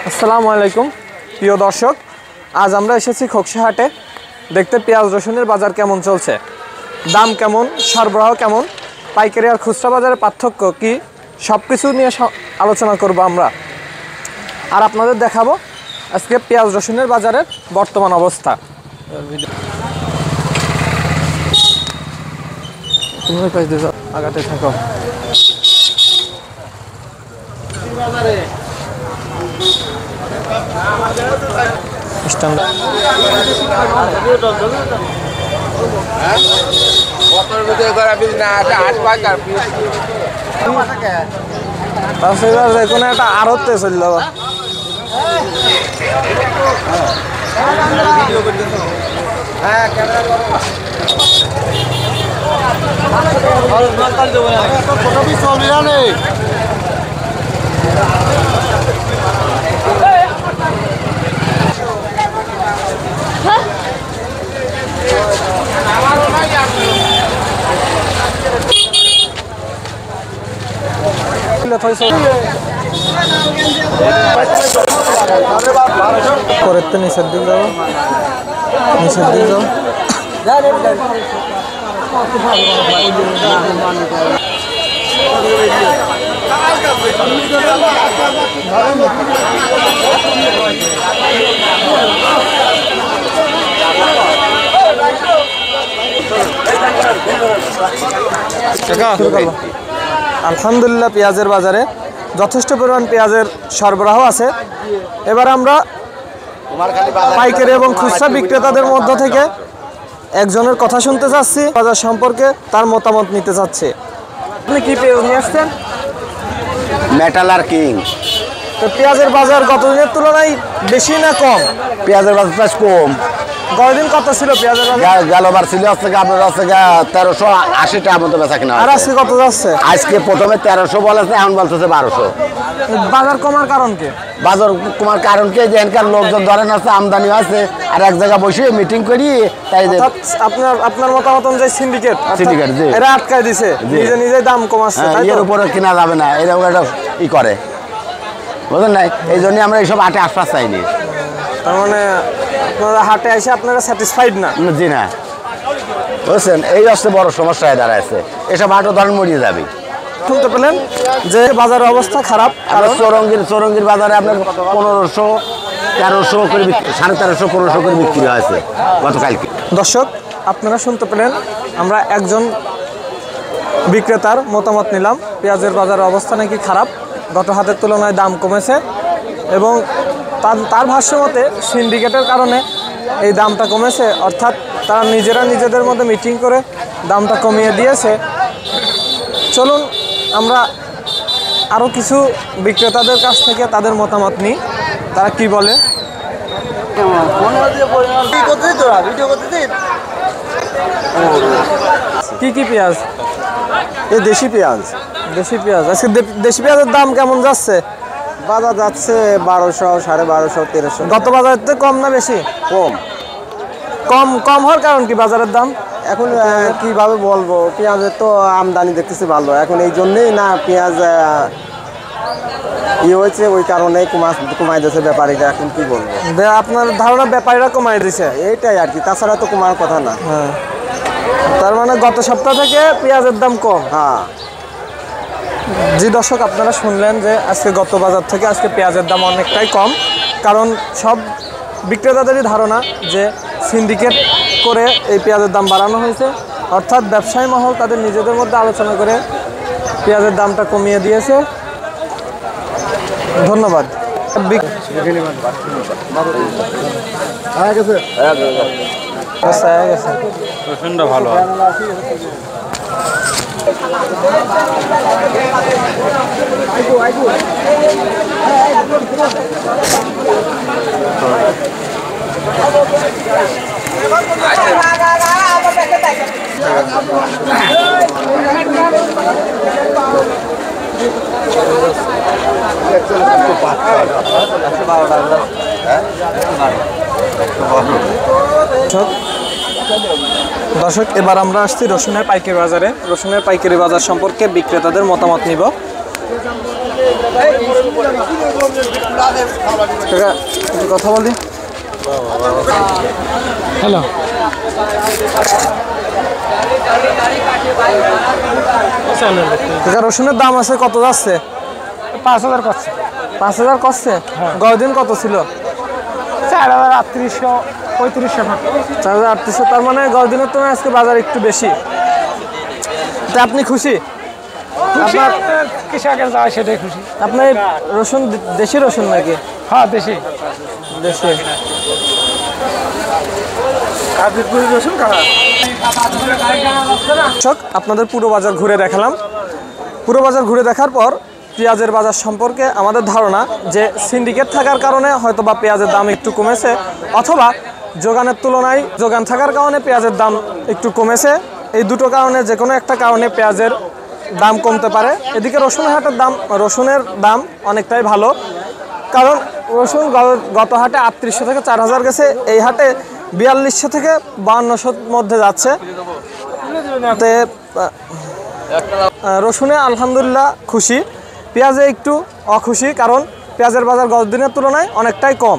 আসসালামু আলাইকুম প্রিয় দর্শক, আজ আমরা এসেছি খোকসা হাটে দেখতে পেঁয়াজ রসুনের বাজার কেমন চলছে, দাম কেমন, সরবরাহ কেমন, পাইকারি আর খুচরা বাজারের পার্থক্য কি, সব কিছু নিয়ে আলোচনা করব আমরা। আর আপনাদের দেখাবো আজকে পেঁয়াজ রসুনের বাজারের বর্তমান অবস্থা। তুমি আগাতে থাকো। কোনো একটা আড়তে চল পরের তো নিষেধ দিন যাবো, নিষেধ দিন যাবো। আলহামদুলিল্লাহ পেঁয়াজের বাজারে যথেষ্ট পরিমাণ পেঁয়াজের সরবরাহ আছে। এবার আমরা পাইকারি এবং খুচরা বিক্রেতাদের মধ্য থেকে একজনের কথা শুনতে চাচ্ছি, বাজার সম্পর্কে তার মতামত নিতে চাচ্ছে। আপনি কি পেঁয়াজ নিয়ে আসছেন? মেটাল আর কিং। তো পেঁয়াজের বাজার গত দিনের তুলনায় বেশি না কম? পেঁয়াজের বাজার কম। গতদিন কত ছিল পেঁয়াজের বাজার? গেলবার ছিল হচ্ছে আপনার হচ্ছে 1380 টাকার মতো বেচা কিনা। আর আজকে কত যাচ্ছে? আজকে প্রথমে 1300 বলেছে, এখন বলতেছে 1200। বাজার কমার কারণ কি? বাজার কমার কারণ কি, যে এখানকার লোকজন ধরেন আছে, আমদানি আছে, আর এক জায়গায় বসে মিটিং করি, তাই আপনার মতামত অনুযায়ী সিন্ডিকেট এরা আটকায় দিছে, নিজে নিজে দাম কমাচ্ছে, এর উপরে কেনা যাবে না, এরকম একটা ই করে, বুঝলেন না? এই জন্য আমরা এইসব হাটে আশ্বাস চাইনি। তার মানে আপনারা হাটে এসে আপনারা স্যাটিসফাইড না? জি না, বুঝছেন, এই হচ্ছে বড় সমস্যা দাঁড়াচ্ছে। এসব হাটও ধরেন মরিয়ে যাবে। শুনতে পেলেন যে বাজারের অবস্থা খারাপ। চৌরঙ্গির বাজারে আপনার 1500, 1300 করে, 1350, 1500 করে বিক্রি হয়েছে গতকালকে। দর্শক, আপনারা শুনতে পেলেন, আমরা একজন বিক্রেতার মতামত নিলাম। পেঁয়াজের বাজারের অবস্থা নাকি খারাপ, গত হাটের তুলনায় দাম কমেছে এবং তার ভাষ্য মতে সিন্ডিকেটের কারণে এই দামটা কমেছে, অর্থাৎ তারা নিজেদের মধ্যে মিটিং করে দামটা কমিয়ে দিয়েছে। চলুন আমরা আরও কিছু বিক্রেতাদের কাছ থেকে তাদের মতামত নিই, তারা কি বলে। কি কি পেঁয়াজ? এই দেশি পেঁয়াজ। দেশি পেঁয়াজ। আজকে দেশি পেঁয়াজের দাম কেমন যাচ্ছে? বাজার যাচ্ছে 1200, 1250, 1300। গত বাজারের থেকে কম না বেশি? কম। কম হওয়ার কারণ কি বাজারের দাম? এখন কিভাবে বলবো, পেঁয়াজের তো আমদানি দেখতেছি ভালো, এখন এই জন্যেই না পেঁয়াজ হয়েছে, ওই কারণে কমাই দিয়েছে ব্যাপারীরা। এখন কি বলবো, আপনার ধারণা ব্যাপারীরা কমাই দিছে? এইটাই আর কি, তাছাড়া তো কমার কথা না। হ্যাঁ, তার মানে গত সপ্তাহ থেকে পেঁয়াজের দাম কম। হ্যাঁ জি দর্শক, আপনারা শুনলেন যে আজকে গত বাজার থেকে আজকে পেঁয়াজের দাম অনেকটাই কম, কারণ সব বিক্রেতাদেরই ধারণা যে সিন্ডিকেট করে এই পেঁয়াজের দাম বাড়ানো হয়েছে, অর্থাৎ ব্যবসায়ী মহল তাদের নিজেদের মধ্যে আলোচনা করে পেঁয়াজের দামটা কমিয়ে দিয়েছে। ধন্যবাদ। ভালো। দর্শক, এবার আমরা আসছি রসুনের পাইকারি বাজারে। রসুনের পাইকারি বাজার সম্পর্কে বিক্রেতাদের মতামত নিব। কাকা একটু কথা বলি। হ্যালো, কাকা রসুনের দাম আছে কত যাচ্ছে? 5,000 করছে। 5,000 করছে। গতদিন কত ছিল? 4,3800, 3500। 4,3800। তার মানে গতদিনের তুলনায় আজকে বাজার একটু বেশি। তা আপনি খুশি? আপনার কৃষকের যায় সেটাই খুশি। আপনার রসুন দেশি রসুন নাকি? হ্যাঁ, দেশি। দেশি। আপনাদের পুরো বাজার ঘুরে দেখালাম। পুরো বাজার ঘুরে দেখার পর পেঁয়াজের বাজার সম্পর্কে আমাদের ধারণা যে সিন্ডিকেট থাকার কারণে হয়তো বা পেঁয়াজের দাম একটু কমেছে, অথবা যোগানের তুলনায় যোগান থাকার কারণে পেঁয়াজের দাম একটু কমেছে। এই দুটো কারণে যে কোনো একটা কারণে পেঁয়াজের দাম কমতে পারে। এদিকে রসুনের দাম অনেকটাই ভালো, কারণ রসুন গত হাটে 3800 থেকে 4,000 গেছে, এই হাটে 4200 থেকে 5200 মধ্যে যাচ্ছে। তে রসুনে আলহামদুলিল্লাহ খুশি, পেঁয়াজে একটু অখুশি, কারণ পেঁয়াজের বাজার গত দিনের তুলনায় অনেকটাই কম।